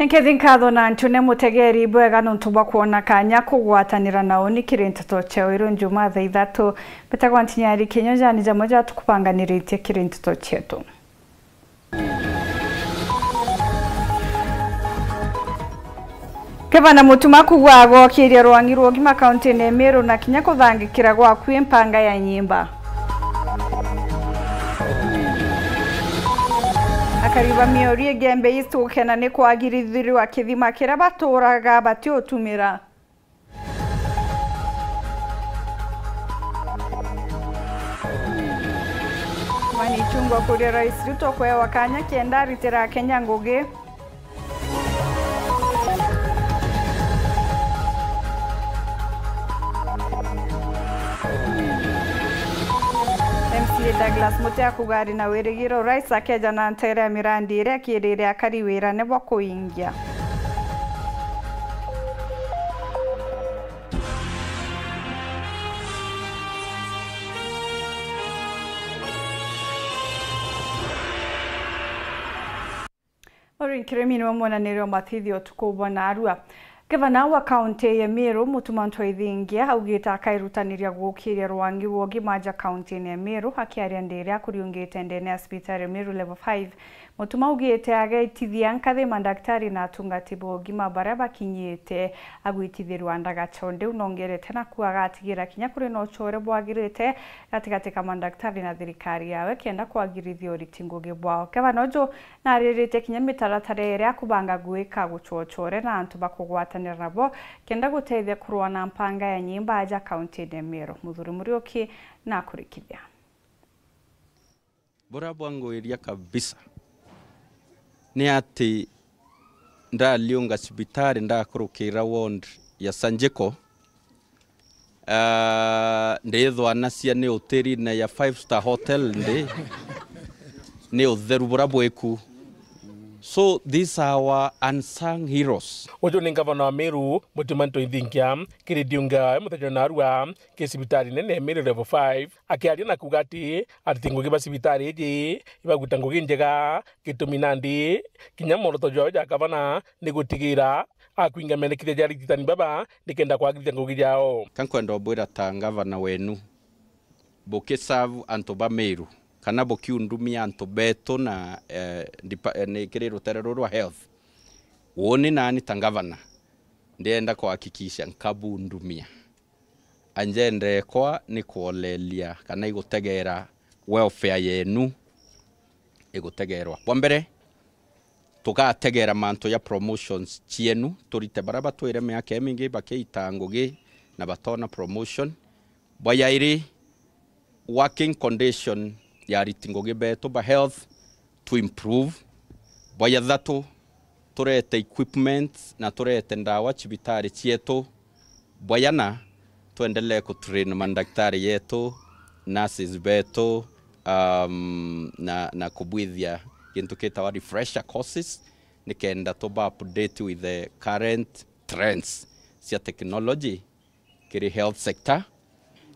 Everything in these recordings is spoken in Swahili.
Nkethinkatho na ntune mutegeri bwega nuntuba kuona kanya kugwatanira nao ni kirinto cheo iro njuma thaa 3 betagwa ntinyari Kenya jani jamoja tukupanganiritie kirinto chetu. Kevana mutuma kugwago kiria rwangirwo gima county ne Meru na kinya kuthangikira gwa kwempanga ya nyimba. Akariba miori gembe istu kena ne kwagirithirwa kithima kira baturaga batiotumira. Mani chungwa kuri Rais Ruto kwa wakanya kienda ritira Kenya Ngugi. Douglas Mutea kugari na wirigiro Rais akeja na ntere Mirandi iria kirire akari wira nebo kuingia. Orinkiremini wamona nero mathithio tukubona arua. Gavana wa county ya Meru Mutumanto Ithingia augita akairutaniria gukiria rwangi wogi maja county ya Meru akiaria ndere akuriungite ndene ya hospitali Meru level 5 Mutuma augite agaitithia nkathe mandaktari na atungati bogi mabara bakinyite agwitithirwa ndagatonde unongerete na kuagatigira kinya kuri no chore bwagirite katika mandaktari na thirikari yawe kenda kwagirithio ritinguge bwao. Gavana ojo naririte kinya mitaratara ere kubanga gwika guchochore na antu bakugwata nabo kenda guteithia kurwa na mpanga ya nyimba aja county ya Meru. Muthuri Murioki na kurikithia bora bwangu iria kabisa ni ati ndaliunga sibitari ndakurukira ward ya Sanjeko ndethwa nacia ni hoteli na ya 5-star hotel ni utheru bora bweku. So these are our unsung heroes. Ojo ni gavana wa Meru Mutumanto Ithingia kiridiunga mutajana arua kisibitari nene Meru level 5 akiaria na kugati atingugi basibitari iji ibagutangugi njega gituminandi kinya moroto joja gavana nigutigira akwinga menekire jari titani baba nikenda kwagithia ngugi jao kankwenda obwira ta gavana wenu bokesavu antoba Meru kana bokiundumia anto beto na nekiriro terero rwa health woni nani tangavana ndienda kuhakikisha nkabundumia anjende kwa ni kuolelia kana igutegera welfare yenu igutegerwa kwa mbere tugategera manto ya promotions chienu turite baraba twire myaka emingi bakeitangugi na batona promotion boyairi working condition ya ritingoge beto ba health to improve boya dhatu turete equipment na turete ndawa chibitari chieto boyana tuendelee kutrain mandaktari yetu nurses beto na kubwithia kintu kita wa refresher courses nikenda to ba update with the current trends cia technology kiri health sector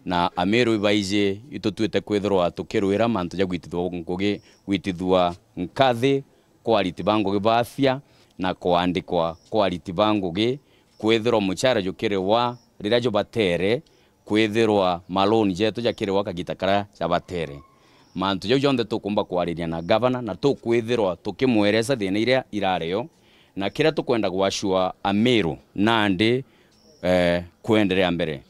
na Ameru ibaije itutuite kwithirwa tukirwira mantu ja gwitithwa ngugi gwitithwa nkathi quality bangugi bafia na kuandikwa quality bangugi kwithirwa muchara jukire wa rira jo batere kwithirwa maloni jetu jakire wa kagitakara ja batere mantu jo jonde tukumba kwariria na governor na tukwithirwa tukimwereza thina iria irareo na kira tukwenda gwashua Ameru nandi kuendelea mbere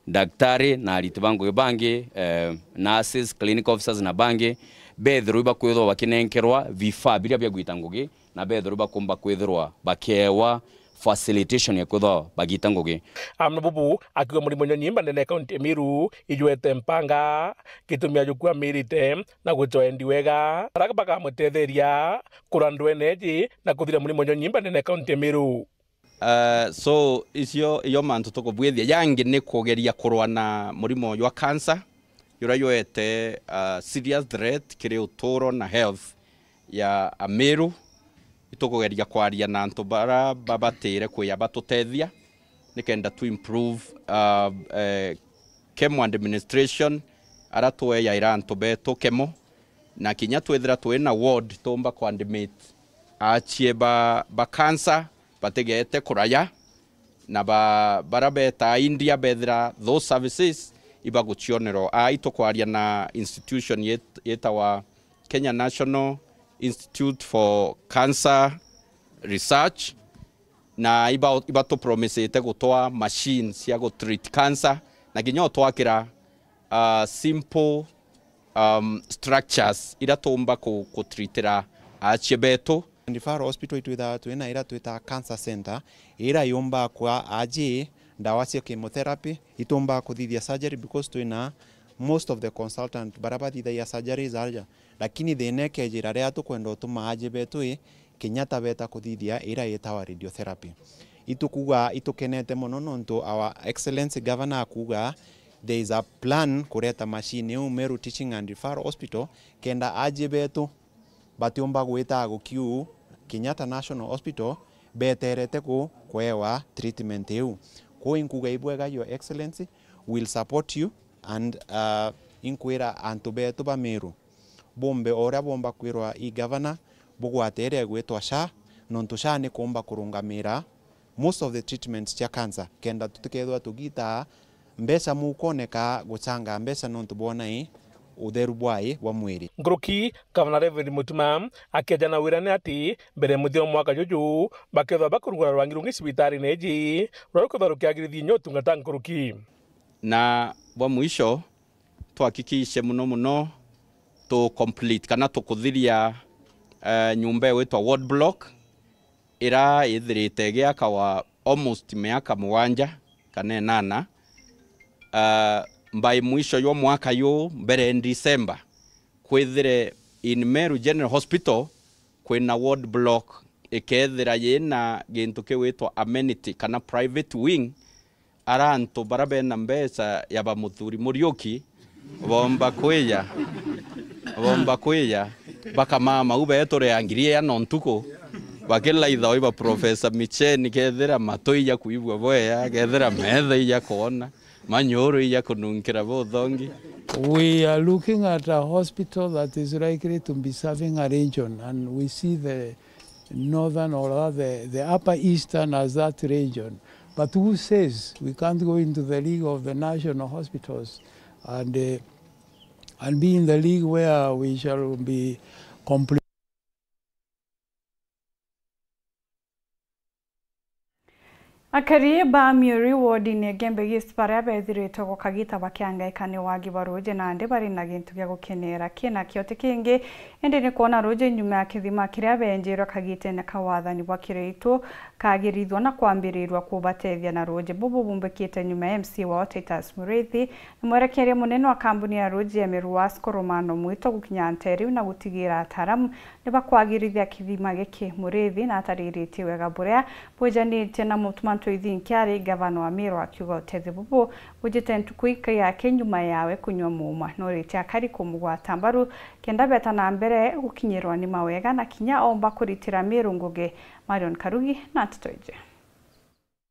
daktari na ariti bangu bangi nurses clinic officers na bangi bethru bakwithwa bakinenkerwa vifaa biria bya gwitangugi na bethru bakumba kwithirwa bakewa facilitation ya kwithwa bagitangugi amna bubu akiwa muri monyo nyimba nene county ya Meru ijuete mpanga gitumia jukwa mirite na gutoendi wega rakabaka mutetheria kurandweneji na kuthira muri monyo nyimba nene county ya Meru. So iyo mantu tukubwithia yangi ni kugeria kurwa na murimo wa cancer yura yoete serious threat kiri utoro na health ya Meru itukugeria kwaria na antu bara babatire kuya batutethia nikenda to improve kemo administration aratwe ya iranto beto kemo na kinya twethira twina ward tomba kwandimate achie ba cancer bategete kuraya na barabeta India bethira those services iba guchionero aito kwaria na institution yetawa Kenya National Institute for Cancer Research na iba to promise ite gutoa machines ya go treat cancer na ginyo twakira simple structures ira tomba ku treatera achie beto Referral hospital twina ira twita cancer center ira yomba kwa aje ndawa cia chemotherapy itomba kuthithia surgery because twina most of the consultant barabathithagia surgeries arja lakini thine kejira ria tukwenda utuma aje betu Kenyatta beta kuthithia ira yetawa radiotherapy itukuga itukenete muno nontu our excellency governor akuga there is a plan kureta machine Meru Teaching and Referral Hospital kenda aje betu batiomba gwita gukiu Kenyatta National Hospital beterete kwewa treatment eu ko inkuga ibwega your excellency will support you and inkwira antu betu ba Meru bombe ora bomba kwirwa I governor bugwatere gwetwa SHA nontu SHA ni kumba kurungamira most of the treatments cia cancer kenda tutikethwa tugita mbesa mukoneka guchanga mbesa nontu bona utheru bwai wa mwiri Nguruki Governor Reverend Mutuma akijana wirane ati mbere muthio mwaka juju bakethwa bakurugura rwangirungi cibitari neji rwaruko kiagirithi nyotungata nguruki na wa mwisho tuhakikishe muno to complete kana to kuthiria nyumba wetwa ward block ira ithirite giaka wa almost miaka mwanja kana nana by mwisho yo mwaka yo mbere in December kwithire in Meru General Hospital kwina ward block ikethira yena gintu kiwitwa amenity kana private wing arantu barabena mbesa ya bamuthuri Muriuki bomba kweya baka mama ube etore angirie ya nontuko bakela itho iba Professor Micheni kethira matoya kuibwa boya kethira metha ya kona manyoro ya kununkira bothongi. We are looking at a hospital that is likely to be serving a region, and we see the northern or the upper eastern as that region. But who says we can't go into the league of the national hospitals and be in the league where we shall be complete. Akarie ba Miri ward ni gembe gisparia bethirite gukagita bakiangaikane wagi baroje na ande bari na gintu gya gukenera kina kiote kingi ende ni kuona roje nyuma ya kithima kiria benjero kagite na kawathani bakireitwo kagirithwo na kwambirirwa kubatethia na roje bubu bumbekite nyuma MC wa Titus Murithi mwerekeria munene wa kambuni ya roje ya Meru Wasco Romano mwito gukinya Anteri na gutigira ataramu ni bakwagirithia kithima giki Murithi na ataririte wega buria bwejanite na Mutumanto Ithinkiari gavana wa Meru akiuga utethi bubu bujite ntukuika yake nyuma yawe kunywa muma no rite akari kumugwata mbaru kenda beta na mbere gukinyirwa ni mawega na kinya omba kuritira Meru nguge Marion Karugi na tutoje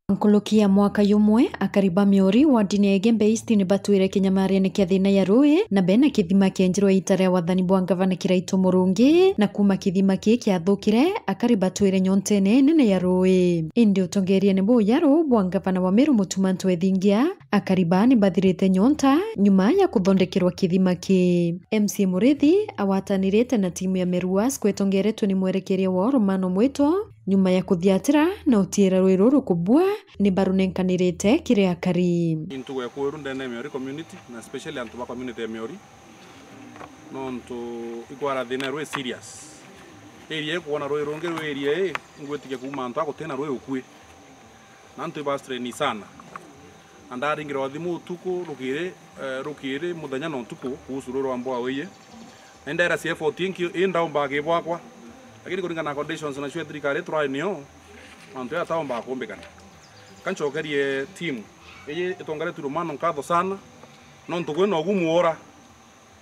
Nkulukia mwaka yumwe akariba Miori wa dini ya Gembe East ni batuire Kenyamaria ni kiathina ya rui na bena kithima kienjirwa itare wathani bwa gavana Kiraitu Murungi na kuma kithima kiathukire akariba tuire nyontene nene ya rui indi utongeria ni bo yaro bwa gavana wa Meru Mutumanto Ithingia akariba ni bathirite nyonta nyuma ya kuthondekerwa kithima ki MC Murithi awatanirite na timu ya Meru Wasco etongeretwe ni mwerekeria wa Romano Mwito nyuma ya kuthiatira na utiira rwiruru kubwa ni barunenkanirite kire akari into ya kueru ndene Meru community na especially antu ba community ya Meru nonto igwara thina rwe serious area kuona rwe ronge rwe area ngwetike kuma antu akutena rwe ukwe nantu ba strain sana andari ngiro thimu tuko rukire muthenya no tuko kusuru rwa mbwa weye ndera CF14 inda mbage bwakwa lakini kuringana na conditions na shwe thirikari turainio antu ya taomba kumbikana kanchokerie team eye itongare turumano nkatho sana nontu gweno gumuora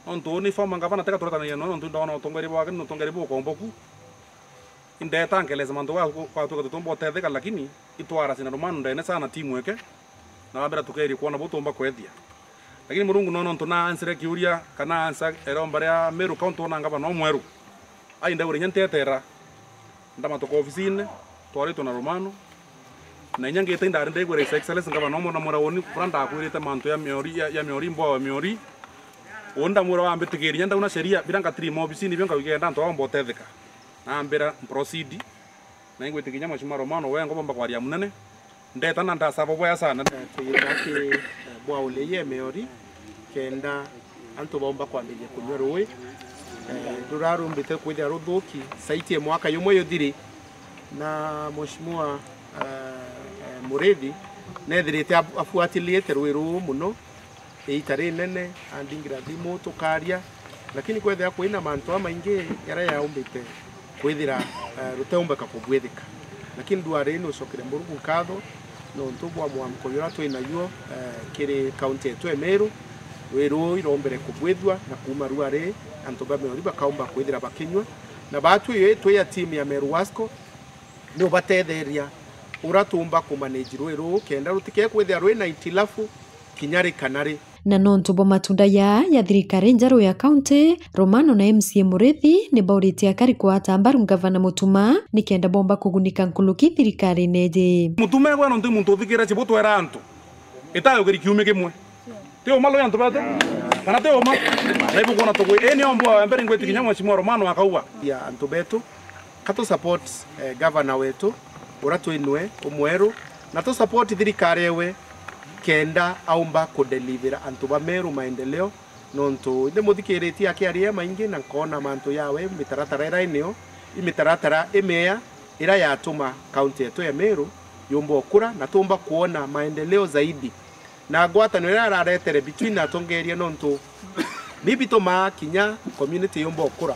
nontu ni fama ngavana teka turatania nontu ndona utongere bwake no tongere bwako mboku indeta angeleza mantu kwa tukatombo tetheka lakini itwara sina rumano ndene sana team weke na wabera tukeri kuona butomba kwethia lakini murungu nontu na ansere kiuria kana ansa eromba ya Meru county ona ngavana omweru ai ndaure nyentetera ndama to ofisine twarito na Romano na nyangete ndari ndegwe His Excellency ngavana mo na murawoni franda akwirite manto ya miori mbo wa miori onda mura wa mbetegeri nyanda una sheria biranga 3 mo ofisine bionga wigenda nto wa mbotetheka na mbera proceed na ingwe tikinya mashima Romano wengo bomba kwaria munene ndeta na ndasaba boya sana tuyirake bwa uleye miori kenda anto bomba kwambia kunywa ruwe rurarumbite kwithia ruthuki saiti mwaka yumwe yuthiri na mheshimiwa Mureithi nethirite afuatiliete rwiru muno itari nene andingira thimu tukaria lakini kwethia kwina mantu maingi yara yaumbite kwithira ruteumbeka kubwithika lakini duare no cokire murugu katho no ntubwa mwamko yura twina yuo kiri county yetu Emeru wiru irombere kubwithwa na kuma ruare antu bamwe bakaumba kwithira bakinywa na batu yetu ya team ya Meru Wasco no batetheria uratumba kumanage rwiru kenda rutike kwithia rwina itilafu kinyari kanari na nontubo matunda ya thirikari njaru ya county Romano na MCA Mureithi ni bauriti akari kwa atambaru ngavana Mutuma ni kenda bomba kugunika nkuluki thirikari neje Mutuma gwa nontu muntu thikira chibuto era antu itayo gari kiume kimwe teo malo yantu bate kana teo ma naibu kona to eni ombo mbere ngweti kinyamwa mheshimiwa Romano akauwa ya antu betu kato support governor wetu uratu inwe umweru na to support thirikari ewe kenda aumba kudelivera antu ba Meru maendeleo nontu inde muthikiriti akiaria maingi na kona mantu yawe mitaratara ira inio imitaratara emeya ira yatuma county yetu ya Meru yombo kura na tumba kuona maendeleo zaidi na gwatano ira araretere between atongeria nontu bibi toma kinya community yombo kura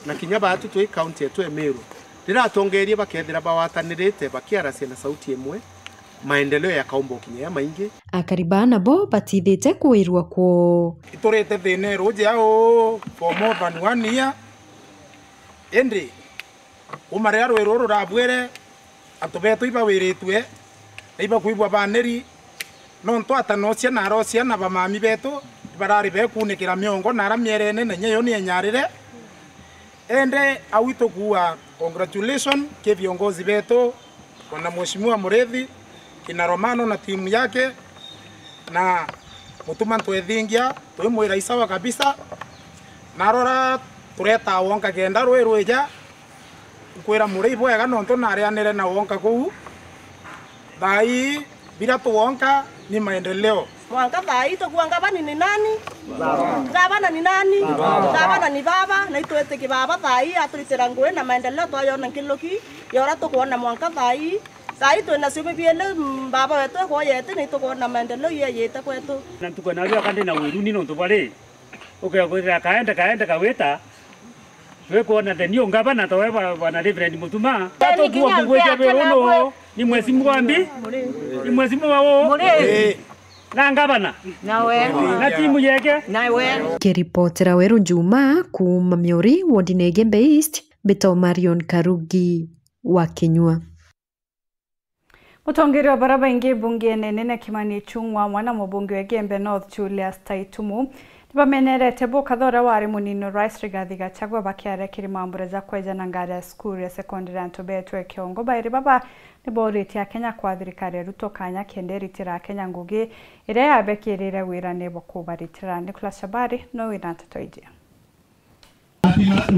na kinya batu tu county yetu ya Meru rira atongeria bakethira bawatanirite bakiaracia na sauti emwe maendeleo ya kaumbo kinya maingi akaribana bo batithite kuirwa ko itorete thine roje ao for more than 1 year endi umare arwero rabwere atubeto iba wiritwe iba kuibwa baneri nonto atanocia na rocia na bamami beto barari bekunikira miongo na ramierene na nyeyo ni enyarire ende awito kuwa congratulations ke viongozi beto kwa mheshimiwa Mureithi kina Romano na timu yake na Mutuma twethingia twimwira isawa kabisa narora tureta wonka kenda rweja kwira Mureithi wega nonto narianire na wonka kuu thai bila tuwonka ni maendeleo wonka thai tukuwa ngavana ni nani ngavana ni nani ngavana ni baba na itwete ki baba thai aturitira ngwe na maendeleo twayona nkiloki yora tukuona mwanka thai sai twena sibe biele baba wetu ko yete ni tukuona maendeleo yete kwetu na tukona leo kande na wiru ni nonto bale ukakwira kaenda kaweta twekuona ndio ngavana towe bwana Reverend Mutuma tatukuwa kungweja berono ni mwezi mwambi ni mwezi mwao na ngavana nawe na timu yake nawe kiripotera Weru Juma kuma Miori wodine Igembe East Beto Marion Karugi wa Kinyua. Mutongeri wa baraba ingi bunge nene Kimani Ichung'wa mwana mubunge wa Igembe North Julius Taitumu bamenerete bokathora wari munino Rais Rigathi Gachagua bakiare kirimambura za kwejana ngari ya skuru ya secondary antobetwe kiongo bairi baba ni boriti ya Kenya kwa thirikari Ruto kanya kenderitira Kenya ngugi ire yabekirire wira nebo kubaritira Nicholas Shabari no wina tatoije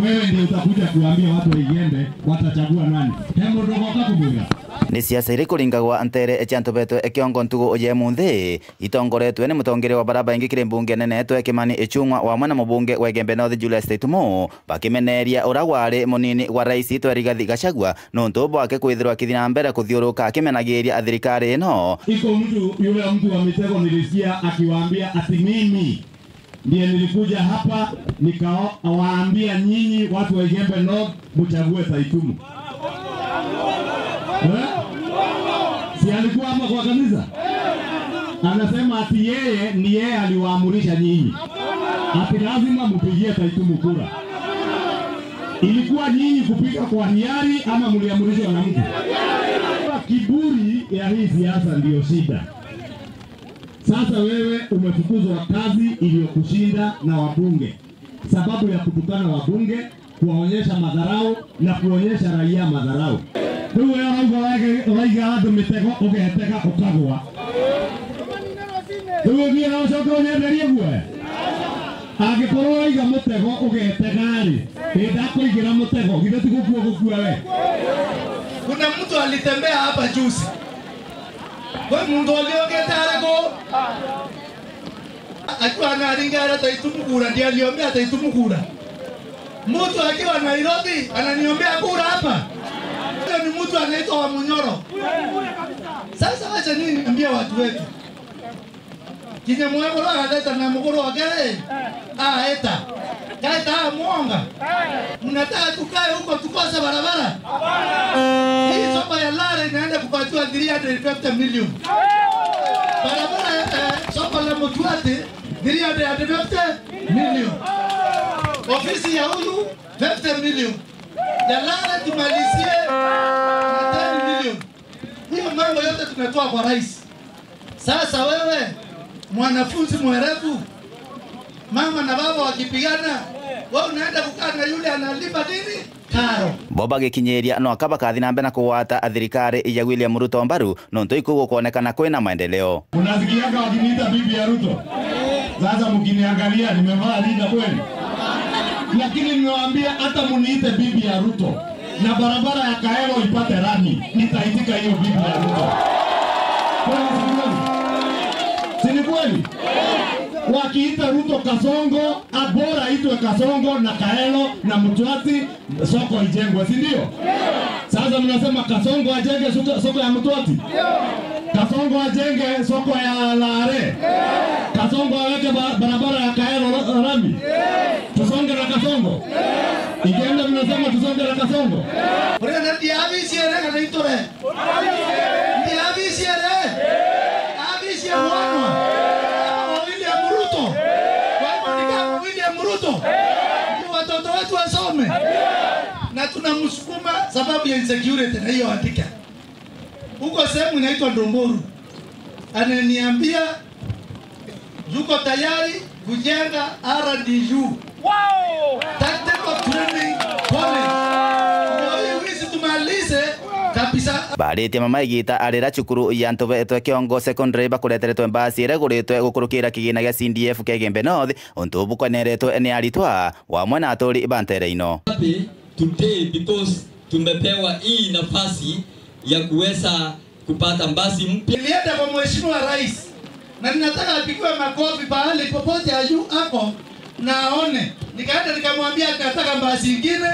wewe ndio utakuja kuambia watu wa Igembe watachagua nani hemo ndogo kakubuga ni siasa iri kuringagwa antere echantobeto ekiongo ntugo oye munthi itongoretwe ni mutongere wa baraba ingi kire mbunge nene to Kimani Ichung'wa wa mwana mubunge wa Igembe North Julius Taitumu bakimeneria uragwari munini wa rais to Rigathi Gachagua no ntobo ake kwithirwa kithina mbere kuthiuruka akimenagiria athirikari ino iko yule mtu wa mitego nilisikia akiwaambia ati mimi ndiye nilikuja hapa nikawaambia nyinyi watu wa Igembe North mchague Taitumu. Si alikuwa hapa kwa kanisa? Anasema ati yeye aliwaamurisha nyinyi. Ati lazima mpigie Taitumu kura. Ilikuwa nyinyi kupiga kwa hiari ama mliamurishwa na mtu? Kiburi ya hii siasa ndio shida. Sasa wewe umefukuzwa kazi iliyokushinda na wabunge. Sababu ya kutukana wabunge, kuwaonyesha madharau na kuonyesha raia madharau. Ndio uraiga andu mitego ugetega ukagwa. Ndio ngia ucoka unyenderie guo. Angikorwo uraiga mutego ugetega ri, ndakuigira mutego githe tigukua gukua we. Kuna mtu alitembea hapa juzi. Kwa mundu aliongeta ariko akiwa anaringa ataitumukura, ndiye aliombea ataitumukura. Mtu akiwa Nairobi ananiombea kura hapa. Huyo ni mtu anaitwa wa Munyoro. Sasa acha nini niambia watu wetu? Kinye mwego la gadeta na mugoro wake. Eta. Kaita mwonga. Mnataka tukae huko tukose barabara? Hii sopa ya Lare inaenda kupatiwa 350 million. Barabara sopa la Mutwate 350 million. Ofisi ya huyu 50 million. Ya Lare tumalizie 10 million. Hiyo mambo yote tumetoa kwa rais. Sasa wewe mwanafunzi mwerevu, mama na baba wakipigana, wewe unaenda kukaa na yule analipa nini? Karo. Boba gikinyeria no akaba kathi na mbena kuwata athirikari ya William Ruto mbaru no ntoikugo kuonekana kwina maendeleo. Unasikiaga wakiniita bibi ya Ruto. Sasa mkiniangalia nimevaa linda kweli. Lakini nimewaambia hata muniite bibi ya Ruto na barabara ya Kaero ipate rami, nitaitika hiyo bibi ya Ruto. Sini kweli? Wakiita Ruto Kasongo, abora itwe Kasongo na Kaelo na Mutwati, soko ijengwe, si ndio? Sasa mnasema Kasongo ajenge soko ya Mutwati? Kasongo ajenge soko ya Lare? Kasongo aweke barabara ya Kaelo rami? Tusonge na Kasongo? Ikienda mnasema tusonge na Kasongo? Brenda diavi siere kana itore. Diavi siere. Abi siere wana. William Ruto. Kwa William Ruto. Ni watoto wetu wasome. Na tunamsukuma sababu ya insecurity na hiyo andika. Huko sehemu inaitwa Ndomboru. Ananiambia yuko tayari kujenga RDU. Wow! Tactical training college. Ndio hizi tumalize kabisa. Baritie mama igita arira cukuru ya Ntovetwe Kiongo secondary bakureteretwe mbasi ireguritwe gukurukira kigina gia CDF Kegembe North untubu kwaneretwe ni aritwa wa mwana atori ibantereino. Today because tumepewa hii nafasi ya kuweza kupata mbasi mpya. Nilienda kwa mheshimiwa rais na ninataka apigwe makofi pahali popote hapo na aone. Nikaenda nikamwambia nataka basi nyingine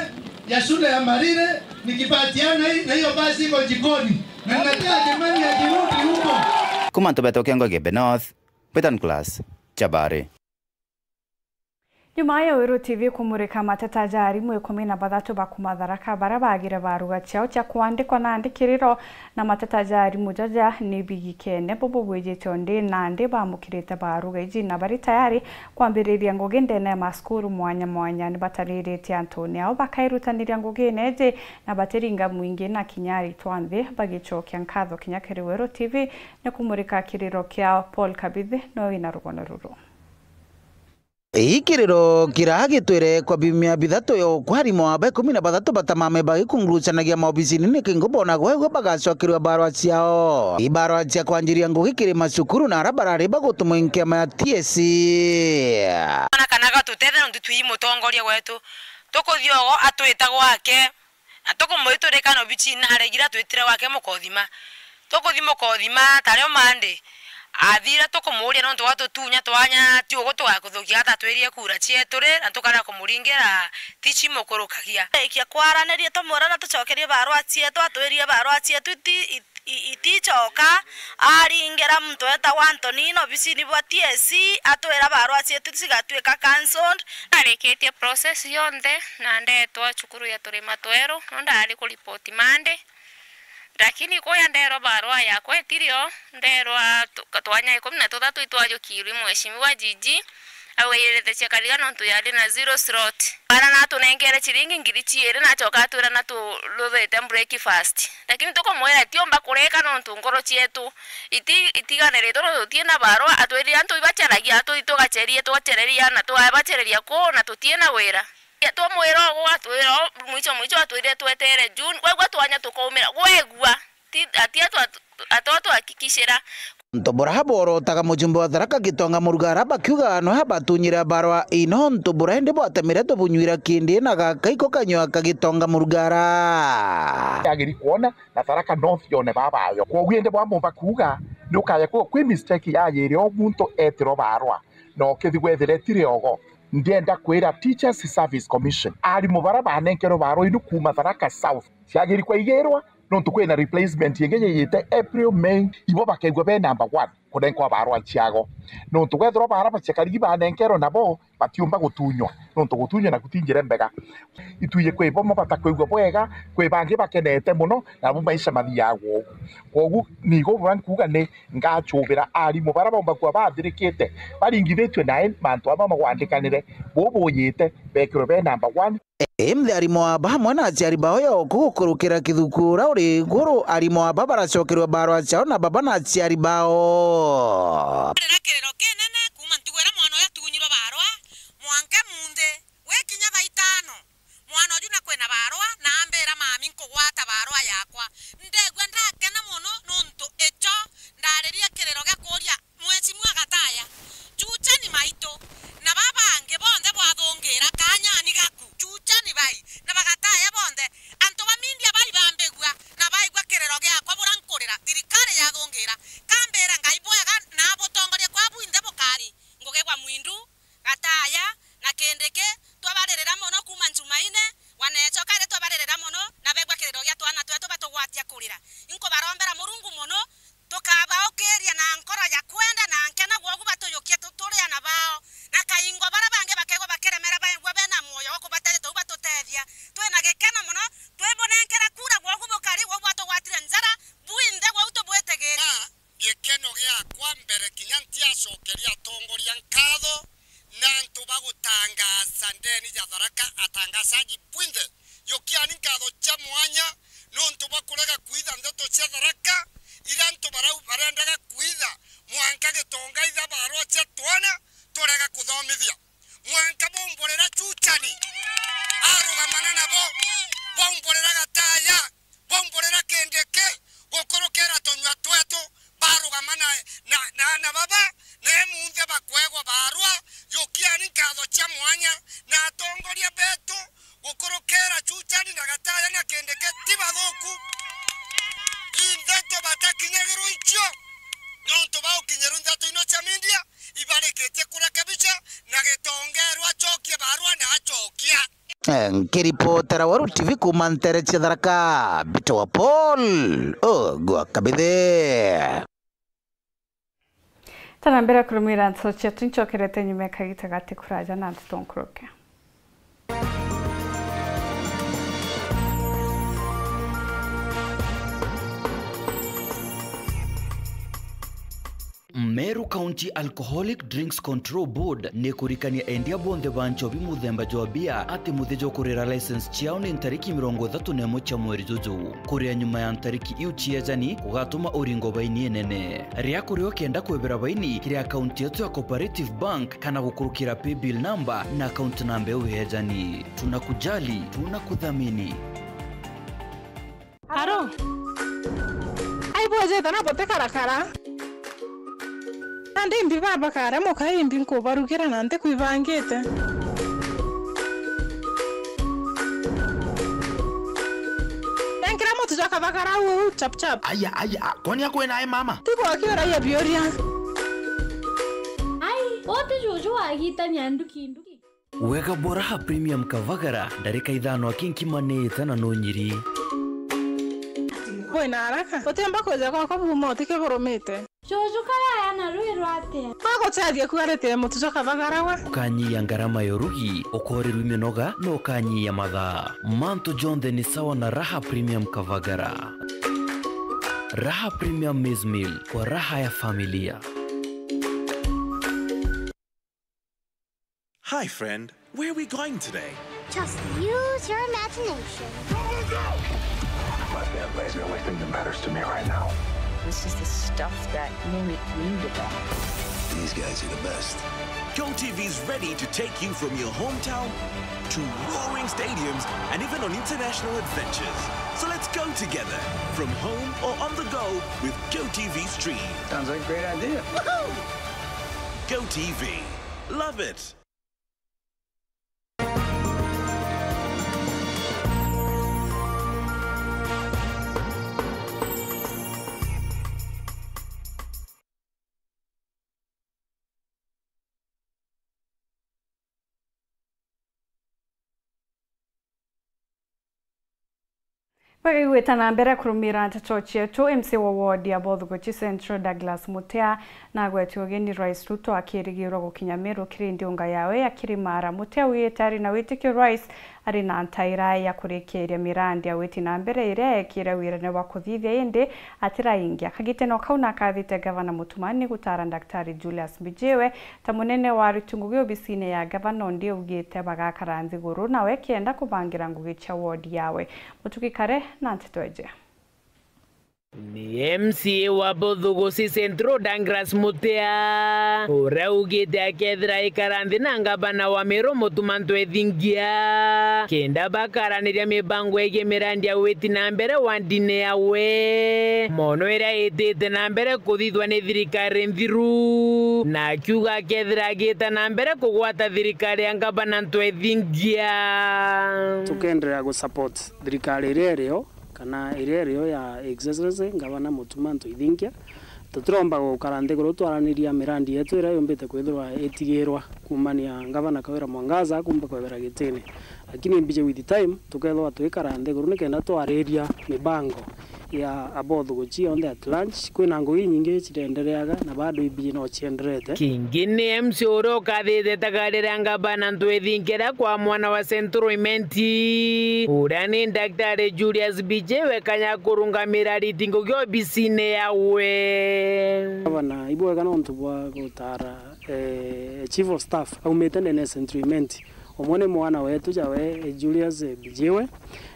ya shule ya Marine nikipatiana hii na hiyo basi iko jikoni. Na ninataka jamani ya kirudi huko. Kuma Ntovetwe Kiongo Kegembe North, Petan Class, Chabare. Nyuma ya Wero TV kumurika mateta jari mwe 13 bakumatharaka barabagira baruga chao cha kuandikwa na andikiriro na mateta jari mujaja ni bigikene bobo bwejeto ndi nande bamukirite baruga iji na bari tayari kwambiriria ngoge ndene maskuru mwanya ni bataririte Antonia au bakairutanira ngoge neje na bateringa mwingi na kinyari twanthe bagichokya nkatho kinyakiri Wero TV ne kumurika kiriro kya Paul Kabithe no ina rugono ruru. Ikiriro kiragitwire kwa bimia bithatu yo kwarimo abe 13 batamame bagikungurucanagia maobicini ni kingobona gwego bagacokirwa barwa ciao ibarwa cia kwanjiria ngugi kiri macukuru na arabarari bagutuma inkema ya TSC kanaga tutete no tutui mutongoria gwetu tukuthiogo atwita gwake atukumuiturika no bicini na aregira twitire wake mukothima tukuthimo kothima tareo mande athira tukumuria no twatu tunya twanya ti ugo twakuthukia ata twerie kura cieturi na tukara kumuringira tichi mukurukagia ikia kwaranirie tumura na tucokerie barwa cietu atwirie barwa cietu itichoka aringira muntu eta Antonino bicini bwa TSC atwira barwa cietu cigatwika cancelled areketie process yonde na ndetwa cukuru ya turima twero no ndari ku report mande lakini kwa ndero barua yako etirio ndero twanya 13 itwajo kiri mheshimiwa jiji awirete chakaliga no tuyali na 0 slot para na tunengere chiringi ngiri chiere na choka tura na tu lovete breakfast lakini tuko mwera tiomba kureka no tungoro chietu itiganere toro tiena barua atwiri antu ibacharagia atu itogacherie tugachereria na tuabachereria ko na tutiena wera ya to mwero gwa twiro mwicho atwire twetere June gwa twanya tukaumira gwegua ati atoto akikishira Ntobora haboro taga mujumbe wa Tharaka Gitonga Murugara bakiuga no habatunyira barwa ino ntobora ende bwatemire tubunywira kindi na gakaiko kanywa kagitonga Murugara agiri kuona na Tharaka North yone babayo kwogwende bwamumba kuga nukaya kwi mistake ya yiri omuntu etiro barwa no kithigwethire tiriogo ndienda kwira Teachers Service Commission ari mubara banenkero baro inu kuma Tharaka South cyagiri kwa igerwa no tukwena replacement yengeye yite April May ibo bakegwa be number 1 kudenko barwa chiago no tugethro bara bachekari banenkero nabo batiumba gutunywa no tugutunywa na kutinjire mbega ituye kwe bomo batakwegwa bwega kwe bange bakenete muno na bo maisha mathiago kogu nigo bankuga ne ngachubira ari mubara bomba kwa bathirikite baringithitwe nae mantu aba magwandikanire bobo yite bekiro be number 1 Emde arimo aba hamwe na aciari bao yo gukurukira kithukura uri guru arimo aba baracokerwa barwa ciao na baba na aciari bao kirero kenene kuma ntugwera mwana ya tugunyirwa barwa mwanke munde wekinya baitano mwana uju na kwena barwa na ambera mami nkogwata barwa yakwa ndegwe ndakena muno nonto echo ndareria kirero gya kuria mwezi mwagataya chucha ni maito na baba ange bonde bwathongera kanyani gaku chucha ni bai na bagataya bonde anto bamindia bali bambegwa na baigwa kirero gyakwa burankorera thirikari yathongera kambera ngaibwega na botongoria kwa buinde bukari ngogegwa mwindu gataya na kendeke twabarerera mono kuma njumaine wanecho kare twabarerera mono na begwa kirero gya twana twetu batugwatia kurira inko barombera murungu mono tukaba okeria na nkoro ya kwenda na nkena gwogu batoyokia tuturia na bao na kaingo bara bange bakego bakeremera bayengwa bena moyo wako batete tu batotethia twena gekena mono twebonenkera kura gwogu bokari gwogu batogwatire nzara buinde gwogu tobwetegeri gekeno gyakwa mbere kinyanti acokeria atongoria nkatho na ntu bagutangaza ndeni ya Tharaka atangazaji bwinde yokiani nkatho cha mwanya no ntu bakurega kuitha ndeto cia Tharaka ira ntu barendaga kuitha mwanka Gitonga itha barwa cia twana turega kuthomithia mwanka bomborera chuchani arugamana nabo bomborera gataya bomborera kendeke gokorokera tonywa twetu barugamana na baba ne munde bakwegwa barwa yokiani nkatho cia mwanya na atongoria betu gokorokera chuchani na gataya na kendeke tibathuku indeto batakinyagiro icho nonto baukinyeru ndeto ino cia media ibareketie kurekebisha na Gitonga achokie barwa na achokia Nkiripotera Waru TV kuma Ntere cia Tharaka Bito wa Paul gwa kabithe Tanambera kurumira nso chetu nchokerete nyume kagita gati kuraja na ntutonkuruke Meru County Alcoholic Drinks Control Board ne kurikania endia bonde bancho bimuthemba jwa bia ati muthejo kurira license ciao ni ntariki 31 cha mweri juju kuria nyuma ya ntariki iu ciejani kugatuma uringo baini nene ria kurio kenda kwebera baini kiri account yetu ya Cooperative Bank kana gukurukira paybill number na account number uhejani tunakujali tunakudhamini Aro ai boje tana bote karakara Ande imbi baba kare moka imbi nko barukira nante kuivangete Enkira motu jaka bakara chap chap Aya kwani yako na mama Tipo akiora ya bioria Ai bote jojo agita nyanduki Wega Boraha Premium Kavagara darika idhano akinkimaneta na nonyiri Boy na haraka otemba koja kwa bumo tike boromete Jojo kaya yana ruirwate Ako tsadia kuarete motu jaka bagara wa Kanyi ya ngarama yorugi okore rumenoga no kanyi ya madha Manto John de nisawa na Raha Premium Kavagara Raha Premium Maize Meal kwa raha ya familia Hi friend, where are we going today? Just use your imagination. My family is the only thing that matters to me right now. This is the stuff that Munich dreamed about. These guys are the best. GoTV's ready to take you from your hometown to roaring stadiums and even on international adventures. So let's go together from home or on the go with GoTV Stream. Sounds like a great idea. GoTV. Love it. Wegweta na mbere kurumira nteto cietu MC wa ward ya Bothgochi Central Douglas Mutea na gwetio geni Rais Ruto akirigirwo gukinya Meru kirindi unga yawe akirimara Mutea witari na witikio Rais ari na ntaira ya kurikiria mirandi ya witi na mbere ire ekire wirane wa kuthithia indi atiraingia kagiteno kauna kathite gavana Mutumani gutara Daktari Julius Bijewe ta munene wa ritungu obisine ya gavana ndi ugite bagakaranzi guru nawe kienda kubangira ngugicha ward yawe mutukikare na ntitoje ni MC wa Bothgochi Central Douglas Mutea ura ugite akethira ikaranthi na ngabana wa Meru Mutumanto ethingia kenda bakaraniria mibango ege mirandi ya witi na mbere wa ndine yawe mono ira itite na mbere kuthithwa ni thirikari nthiru na kiuga akethira agita na mbere kugwata thirikari ya ngabana nto ethingia tukenderea go support thirikari irio kana irio ya exercise ngabana Mutumanto ithingia tutiromba gukarande guru twaraniria mirandi yetu ira yombete kwithirwa etigirwa kumania ngabana Kawira Mwangaza kumba kwebera gitini lakini mbije with time tukethwa tuikarande guru nikenda twariria mibango ya Bothgochi on the lunch kwina ngui nyingi cirendereaga na bado ibije no cienderete kingine MC uro kathite tagarira ngabana ntwithingera kwa mwana wa Central Imenti urani Daktari Julius Bijewe kanya kurungamira ritingo gyo bisine yawe bana ibwega no ntubwa gutara chief of staff au metende Central Imenti omone mwana wetu jawe Julius Bijewe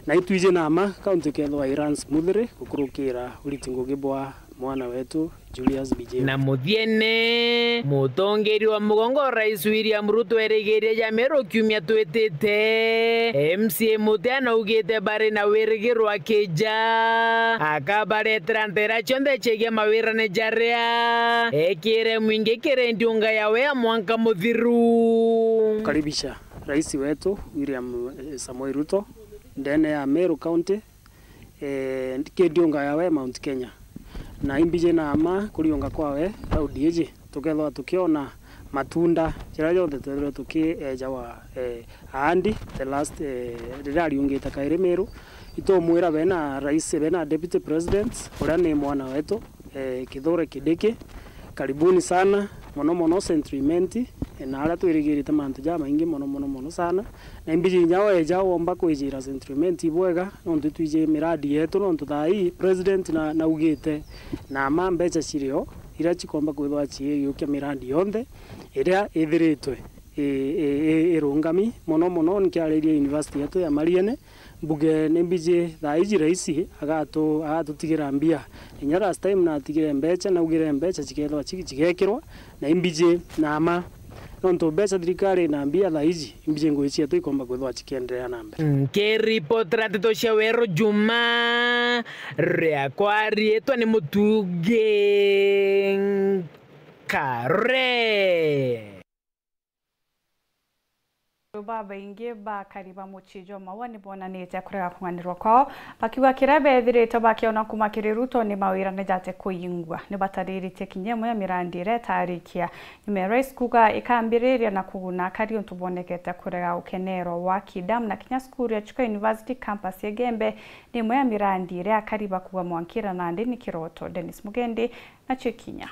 na ituje nama kaunti kethwa Iran smoothly gukurukira uritingo gibwa mwana wetu Julius Bijewe na muthiene mutongeri wa mugongo Rais William Ruto eregeria ya Meru kiumia twetete MC Mutea na ugite bari na wirigirwo akija akabaretera ntera chonde chege mawira ne jaria ekire mwingi kire ndiunga yawe ya mwanka muthiru karibisha Rais wetu William Samoei Ruto ndene ya Meru County ndikidiunga yawe Mount Kenya na imbije na ama kurionga kwawe au dieje tukethwa tukiona matunda jira yothe twethwa tukieja wa andi the last rirari ungita kaire Meru itomwira bena rais bena deputy president ura ni mwana wetu Kithure Kindiki karibuni sana mono Central Imenti na ala twirigirite mantu ja maingi mono sana na imbiji nyawe jawo omba kwijira Central Imenti bwega no twije miradi yetu no tuthai president na ugite na mambecha cirio ira chikomba kwithwa chiyo kya miradi yonthe ira ithiritwe irungami mono nkiariria university yetu ya Mariene mbuge nimbije thaiji raisi agatutigera mbia inya last time na tigire mbecha na ugire mbecha chikethwa chigekirwa na imbije na ama nonto mbecha thirikari na mbia thaiji imbije ngwichia tu ikomba kwithwa chikenderea na mbere keripotera tito cia Weru Juma ria kwarietwa ni mutuge kare baba inge ba kariba muchijo mawani bona nete kurega kunganirwa kwao bakiwa kirebe thirito bakiona kumakiri Ruto ni mawira nejate kuyingwa ni batariri tekinyemo ya mirandire tarikia ni Rais kuga ikambiriria na kuguna kari ntubonekete kurega ukenero wa Kidam na Kenya School ya Chuka University campus ya Gembe ni moya mirandire akariba kuwa mwankira nandi ni Kiroto Dennis Mugendi na Chekinya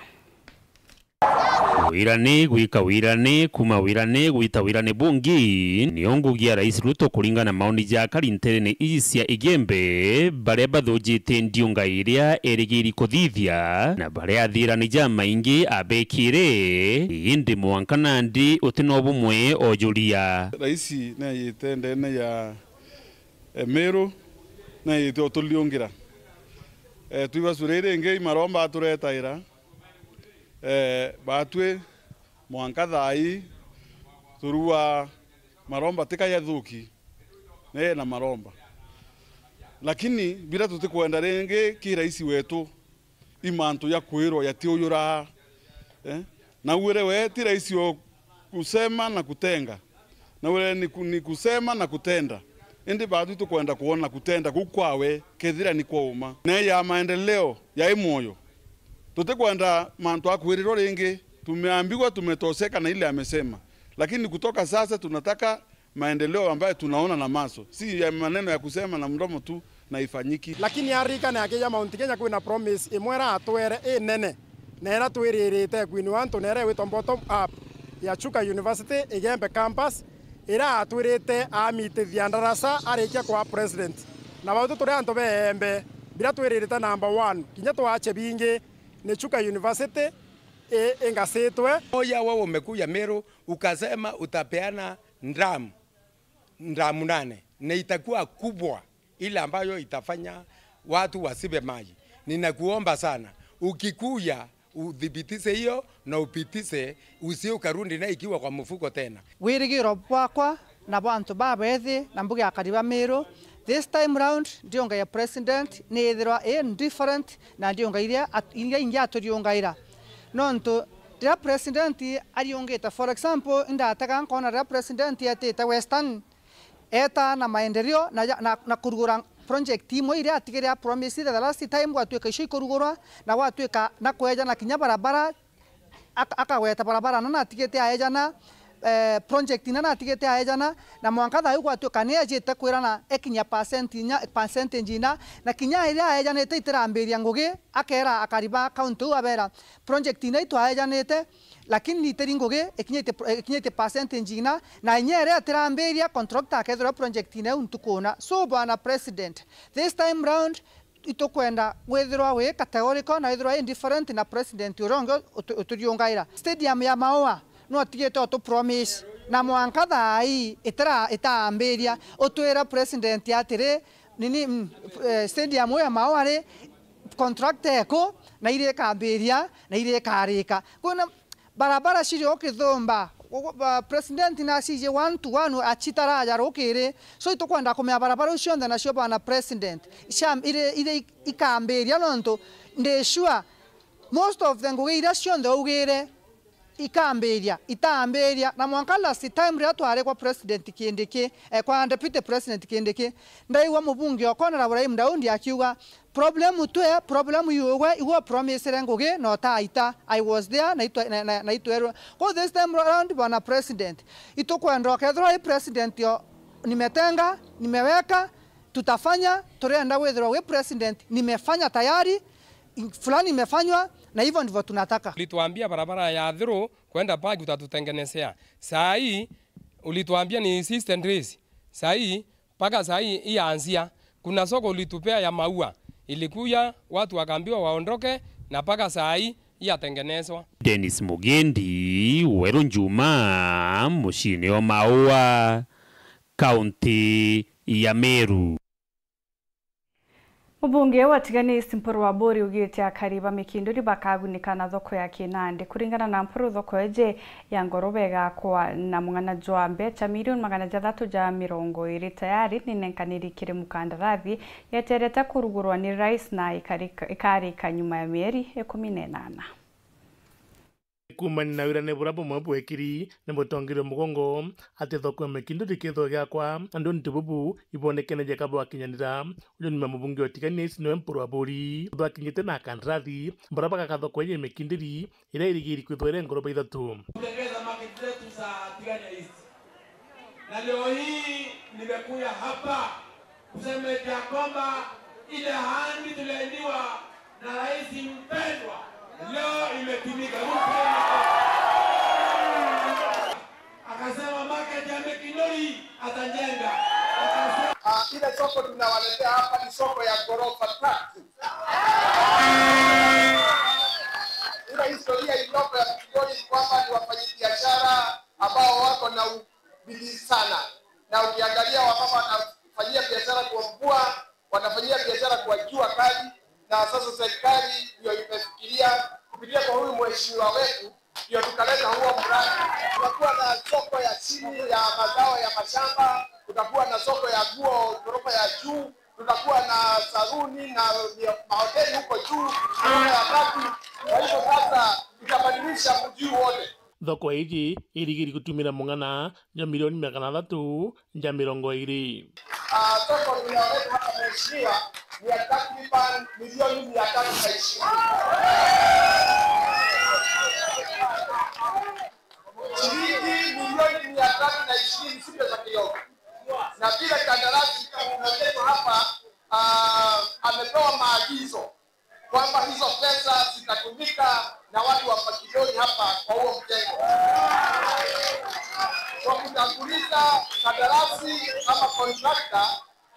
wirane gwika wirane kuma wirane gwita wirane bungi niyo ngugia Rais Ruto kulingana maoni ja karinterene isia Igembe baria bathujite ndiunga iria erigiri kuthithia na baria athirani ja maingi abekire indi mwankana ndi utino bumwe ojuria Rais na yitende na ya Meru na yito tuliungira tuiva surere ngei maromba aturetaira batwe mwanka thai turua maromba tika ya thuki na maromba lakini bila tutikwenda renge kiraisi wetu imantu ya kwirwo ya tiuyura na ure we ti raisi o kusema na kutenga na ure ni kusema na kutenda indi bado tukwenda kuona kutenda kukwawe kethira ni kwauma na ya maendeleo ya imoyo tutikwenda mantu akwiriro ringi tumeambiwa tumetoseka na ile amesema lakini kutoka sasa tunataka maendeleo ambayo tunaona na maso si ya maneno ya kusema na mdomo tu na ifanyiki lakini arika na akija Mount Kenya kwina promise imwera atwere nene na era twiririte kwini wantu nere wito bottom up ya Chuka University Igembe campus ira atwirite amitithia ndarasa arikia kwa president na bautu turi antu beembe bila twiririte number 1 kinya twache bingi ni Chuka University ingasitwe moja. Wewe umekuja Meru ukasema utapeana ndamu 8 na itakuwa kubwa ile ambayo itafanya watu wasibe maji. Ninakuomba sana ukikuja udhibitishe hiyo na upitishe, usio karundi na ikiwa kwa mfuko tena. Wirigiro bwakwa na bantu babethi na mbuga akariba Meru this time round ndionga ya president ni ithirwa indifferent na ndionga iria ingia turiongaira nonto the president ariongeta for example indataka nkona the president yateta Western eta na maendeleo na kurugura project imwe iria atigiria promise the last time gwatuika icio ikurugurwa na gwatuika na kweja na kinya barabara akaweta barabara na atigite aejana project na atigite aejana na mwanka thayu gwatuika ni ajite kwirana ekinya percentage na kinya iria aejana itirambiria ngugi akera akariba account abera project na itwaejanite lakini iteri ngugi ekinyite percentage na nyere atirambiria contractor akethira project na untukuna so bwana president this time round itokwenda wethirwa we categorical na wethirwa indifferent na president urongo uturiongaira stadium ya Maua no atigete to promise na mwanka thai itaambiria utwira president atire nini stadium ya Maua ri contract eko na ile kambiria na ile karika kuna barabara cirio kithumba president na cije 1 to 1 achitaraja rokire so itokwenda kumya barabara ucio na cio bana president sham ile ikambiria nonto ndeshua most of them ngugira cio ndogire ikambiria itambiria na mwanka last time ria tware kwa president Kindiki kwa deputy president Kindiki ndaiwa mubunge okona Ibrahim Daudi akiuga problem yuwe promise renguge no taita I was there na itwero kwa this time around bwana president itokwenda kethro president yo nimetenga nimeweka tutafanya tureenda wethero we president nimefanya tayari fulani imefanywa na hivyo ndivyo tunataka. Ulituambia barabara ya Thuru kwenda Pagi utatutengenezea. Saa hii ulituambia ni assistant race. Saa hii mpaka saa hii ianzia. Kuna soko ulitupea ya Maua. Ilikuja watu wakaambiwa waondoke na mpaka saa hii yatengenezwa. Dennis Mugendi, Weru Njuma, mushini wa Maua, kaunti ya Meru. Mubunge watiganisi mpuru wa Bori ugite akariba mikinduri bakagunika na thoko ya Kinande kuringana na mpuru thoko eje ya Ngorobega kwa na mungana jwa mbecha milioni 320 tayari ninenkaniri kiri mukandarathi yatereta kurugurwa ni rais na ikarika nyuma ya mieri 18 kumani na wirane burabu mwekiri na mutongire mugongo ate thoko mekinduri ketho gyakwa andu ntibubu ibonekene je kabo akinyanira uyo ni mabunge otigani sino mpuru wa Bori twakinyite na kandrathi barabaka kathoko ye mekinduri ira irigiri kwithwere Ngoroba ithatu kutengeneza market zetu za Tigania East. Na leo hii nimekuja hapa kusema ya kwamba ile ahadi tuliahidiwa na rais mpendwa leo imetimika. Akasema market ya Mekindori atajenga. Ile soko tunawaletea hapa ni soko ya ghorofa 3. Ile historia iliyoko ya Mekindori ni kwamba ni wafanyabiashara ambao wako na bidii sana, na ukiangalia wamama wanafanyia biashara kwa mvua, wanafanyia biashara kwa jua kali, na sasa serikali ndio imefikiria kupitia kwa huyu mheshimiwa wetu ndio tukaleta huo mradi. Tutakuwa na soko ya chini ya mazao ya mashamba, tutakuwa na soko ya nguo ghorofa ya juu, tutakuwa na saluni na mahoteli huko juu ya tatu. Kwa hivyo sasa tutabadilisha mji wote. Thoko iji irigiri kutumira mungana ya milioni 600 ya 20. Soko linaleta hapa mheshimiwa ni takriban milioni 320. Shilingi milioni 320 si pesa kidogo. Na bila kandarasi mwenyewe hapa amepewa maagizo kwamba hizo pesa zitatumika na watu wa Pakidoni hapa kwa huo mjengo. Kwa kutanguliza kandarasi ama contractor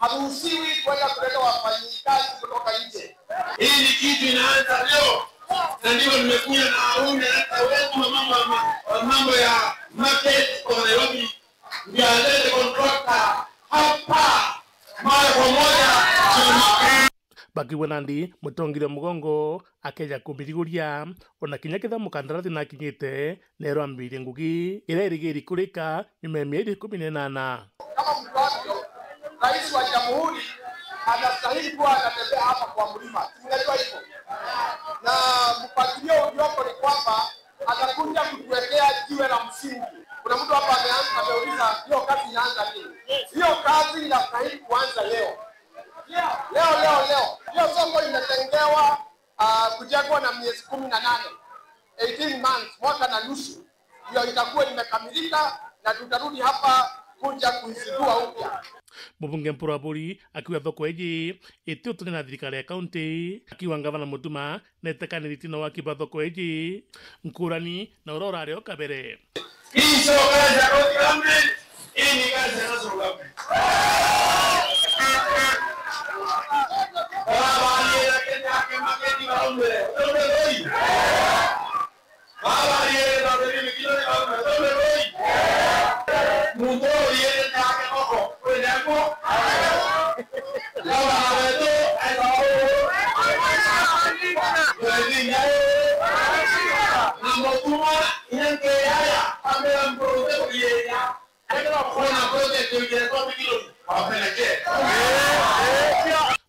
haruhusiwi kwenda kuleta wafanyikazi kutoka nje. Hii ni kitu inaanza leo. Na ndio nimekuja na aune wetu mambo ya market kwa Nairobi. Ndio alete contractor hapa mara kwa moja. Bakiwe nandi mutongire mugongo akeja kubiriguria ona kinya kitha mukandarathi na kinyite nero ambirie ngugi irerigiri kurika nyuma mieri 18. Kama mfano rais wa jamhuri anastahili kuwa anatembea hapa kwa mlima. Tunajua hivyo. Na mpangilio uliopo ni kwamba atakuja kutuwekea jiwe la msingi. Kuna mtu hapa ameuliza hiyo kazi inaanza lini? Hiyo kazi inastahili kuanza leo. Leo. Hiyo soko imetengewa kujengwa na miezi 18. 18 months, mwaka na nusu. Hiyo itakuwa imekamilika na tutarudi hapa kuja kuizindua upya. Mubunge Mpuraburi akiwa thoko eji itiutune na thirikari ya kaunti akiwa ngavana Mutuma netekaniriti na wakiba thoko eji nkurani na urora areo kabere. Hii sio kazi ya county government, hii ni kazi ya national government.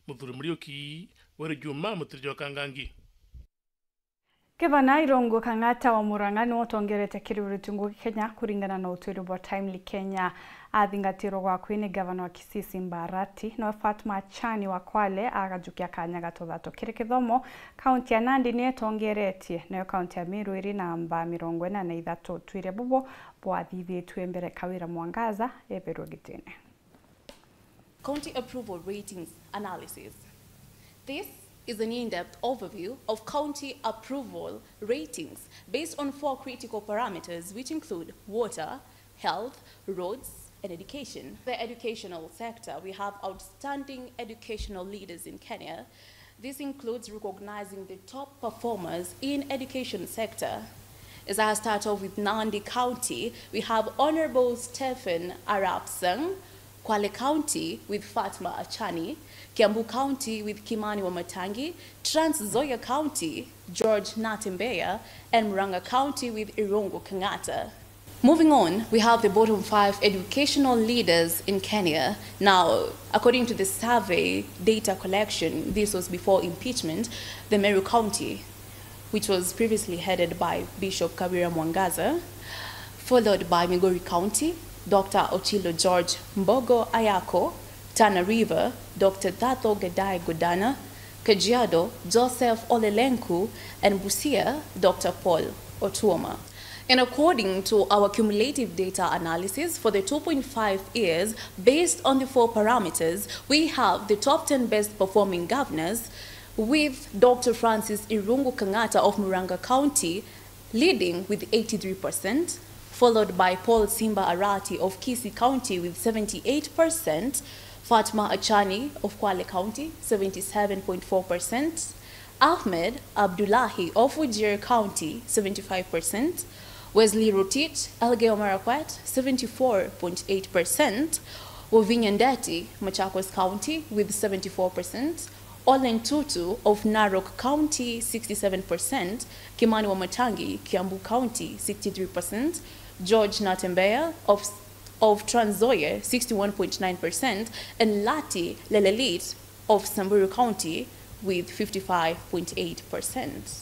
Muthuri Muriuki wari Juma Mutirjo Kangangi. Gavana Irungu Kang'ata wa Murang'a niwe utongerete kiriburi Ngugi Kenya kuringana na utwiru wa Timely Kenya. Athingatiro gwa kwini gavana wa Kisii Mbarati no Fatma Achani wa Kwale agajukia kanya gatothato kiri kithomo. Kaunti ya Nandi ni etongeretie nayo kaunti ya Meru iri namba 43 twire bubo bwathithitwe mbere Kawira Mwangaza eberwo gitine. County approval ratings analysis. This is an in-depth overview of county approval ratings based on 4 critical parameters which include water, health, roads, and education. The educational sector, we have outstanding educational leaders in Kenya. This includes recognizing the top performers in education sector. As I start off with Nandi County, we have Honorable Stephen Arapsang, Kwale County with Fatma Achani, Kiambu County with Kimani Wamatangi, Trans Nzoia County, George Natembeya, and Murang'a County with Irungu Kang'ata. Moving on, we have the bottom 5 educational leaders in Kenya. Now, according to the survey data collection, this was before impeachment, the Meru County, which was previously headed by Bishop Kawira Mwangaza, followed by Migori County, Dr. Ochilo George Mbogo Ayako, Tana River, Dr. Thato Gedai Godana, Kajiado, Joseph Olelenku, and Busia, Dr. Paul Otuoma. And according to our cumulative data analysis for the 2.5 years, based on the 4 parameters, we have the top 10 best performing governors, with Dr. Francis Irungu Kang'ata of Murang'a County leading with 83%, followed by Paul Simba Arati of Kisii County with 78%, Fatma Achani of Kwale County, 77.4%, Ahmed Abdullahi of Wajir County, 75%, Wesley Rotich, Elgeyo Marakwet, 74.8%, Wavinya Ndeti, Machakos County with 74%, Olen Tutu of Narok County, 67%, Kimani Wamatangi, Kiambu County, 63%, George Natembeya of Trans Nzoia, 61.9%, and Lati Lelelit of Samburu County with 55.8%.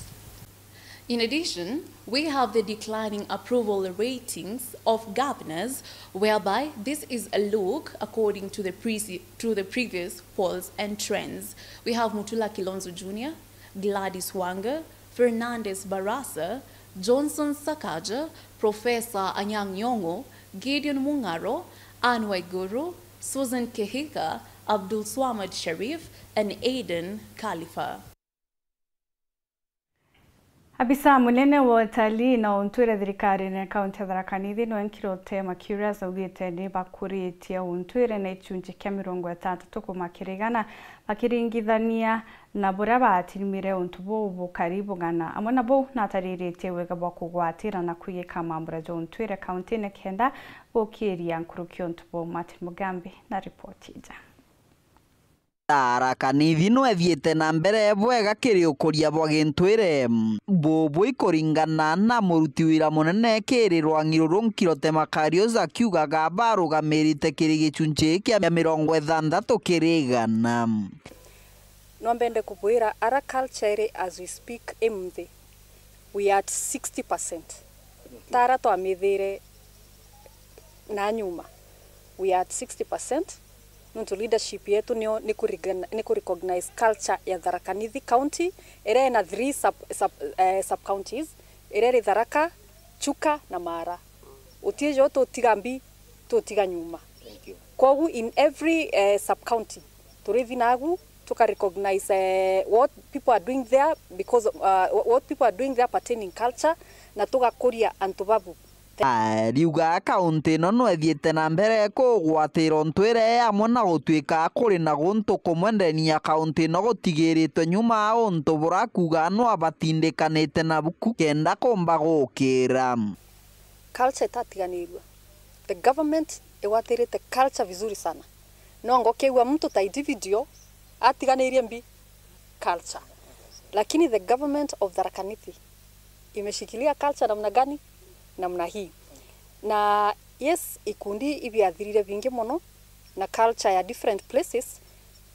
In addition, we have the declining approval ratings of governors, whereby this is a look according to the previous polls and trends. We have Mutula Kilonzo Jr., Gladys Wanga, Fernandez Barasa, Johnson Sakaja, Professor Anyang' Nyong'o, Gideon Mungaro, Anne Waiguru, Susan Kehika, Abdul Swamad Sharif, and Aiden Khalifa. Abisa munene wa utalii na untuire thirikari na kaunti ya Tharaka Nithi no enkirote Curious augite ni bakuritie untuire na icunjĩ kĩa 60 kumakirigana bakiringithania na buria batirimire untu bubu karibu gana amwe nabo natariritie wega bwa kugwatira na kuyika mambura jo untuire kaunti ne kenda gukiria nkurukio untu bu Martin Mugambi na report ija. Tharaka Nithi no ethiete na mbere bwega kiriukuria bwa gintwire bubu ikuringana na muruti wira munene kirirwa ngiruru Nkirote Curious akiugaga barugamirite kiri gicunjĩ kĩa 60 kirigana. No mbende kubwira ara culture as we speak imthi we are at 60%. Tara twamithire na nyuma we are at 60%. Nuntu leadership yetu ni recognize culture ya Tharaka Nithi County. Ere na 3 sub counties. Ere Tharaka, Chuka na Mara. Utiejo to tigambi to tiga nyuma. Kogu in every sub county. Turithi nagu tuka recognize what people are doing there because what people are doing there pertaining culture na tuga kuria antubabu. Riuga kaunti no no ethiete na mbere kugwatira untwire amwe na gutwika kuri na guntu kumwendenia kaunti no gutigiritwe nyuma untu burakuga no abatindikanite na buku kenda komba gukira. Culture tatiganirwa. The government ewatirite culture vizuri sana. No ngokewa mtu ta individual atiganirie mbi culture. Lakini the government of Tharaka Nithi imeshikilia culture namna gani? Namna hii. Na yes, ikundi ibiathirire vingi muno na culture ya different places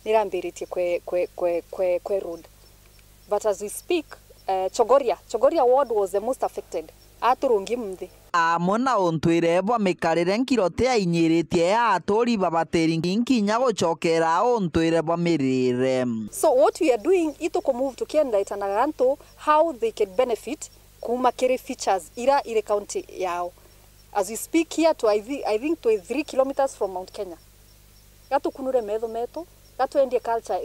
nirambiritie kwe road. But as we speak, Chogoria ward was the most affected. Aturungi mthi. Amona untwire bwa mikarire Nkirote ainyiritie ya atori babateri nkinya guchokera untwire bwa mirire. So what we are doing ito ko move to kenda itanaganto how they can benefit kuma kere features ira ile county yao. As we speak here to I think to 3 kilometers from Mount Kenya. Gato kunure medho meto, gato endie culture,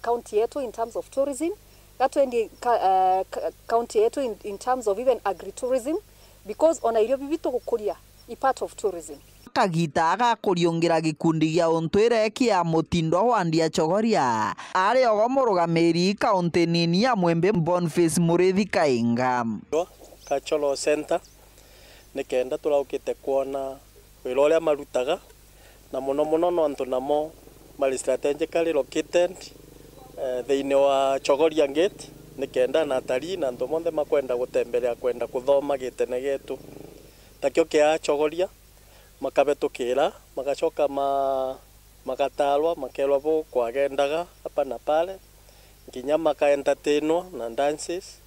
county yetu in terms of tourism, gato endie county yetu in terms of even agritourism, because ona irio bibito gukuria I part of tourism. Kagita agakuriungira gikundi gia untwire kia Mutindo wa Ndia Chogoria ari ogo murugamiri kaunti nini ya Mwembe Boniface Murithi Kainga. Kacholo Center nikenda turaukite kuona wira uria marutaga na muno no antu namo mali strategically located thiini wa Chogoria Gate nikenda na atari na antu monthe makwenda gutembelea kwenda kuthoma gitene getu takio kia Chogoria makabetukira magacoka magatalwa makelwa bo kwagendaga hapa na pale nginya maka entertainwa na dances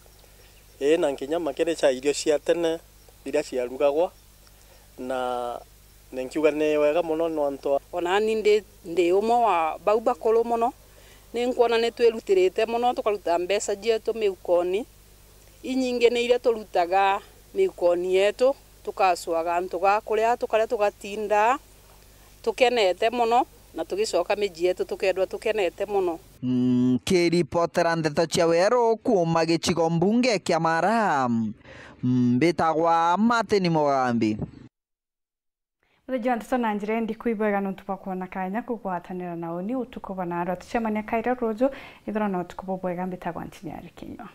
na nginya makerecha irio cia tene iria ciarugagwa na nenkiuga ni wega muno no antu ona ni ndi umwe wa bau bakolo muno ni nkuona ni twirutirite muno tukaruta mbeca jetu miukoni inyinge ni iria turutaga miukoni yetu tukacwaga antu ga kuria tukaria tugatinda tukenete muno na tugicoka miji yetu tukendwa tukenete muno. Kiripotera ndeto cia weru kuma gicigo mbunge kia Mara mbitagwa Martin Mugambi. Muthe ndeto na njira ndi kuibwega no tupakuona kanya kugwatanira nao ni utuko bana aro tucemania kaira rojo ithora no tukubwega mbitagwa Ntinyari Kinywa.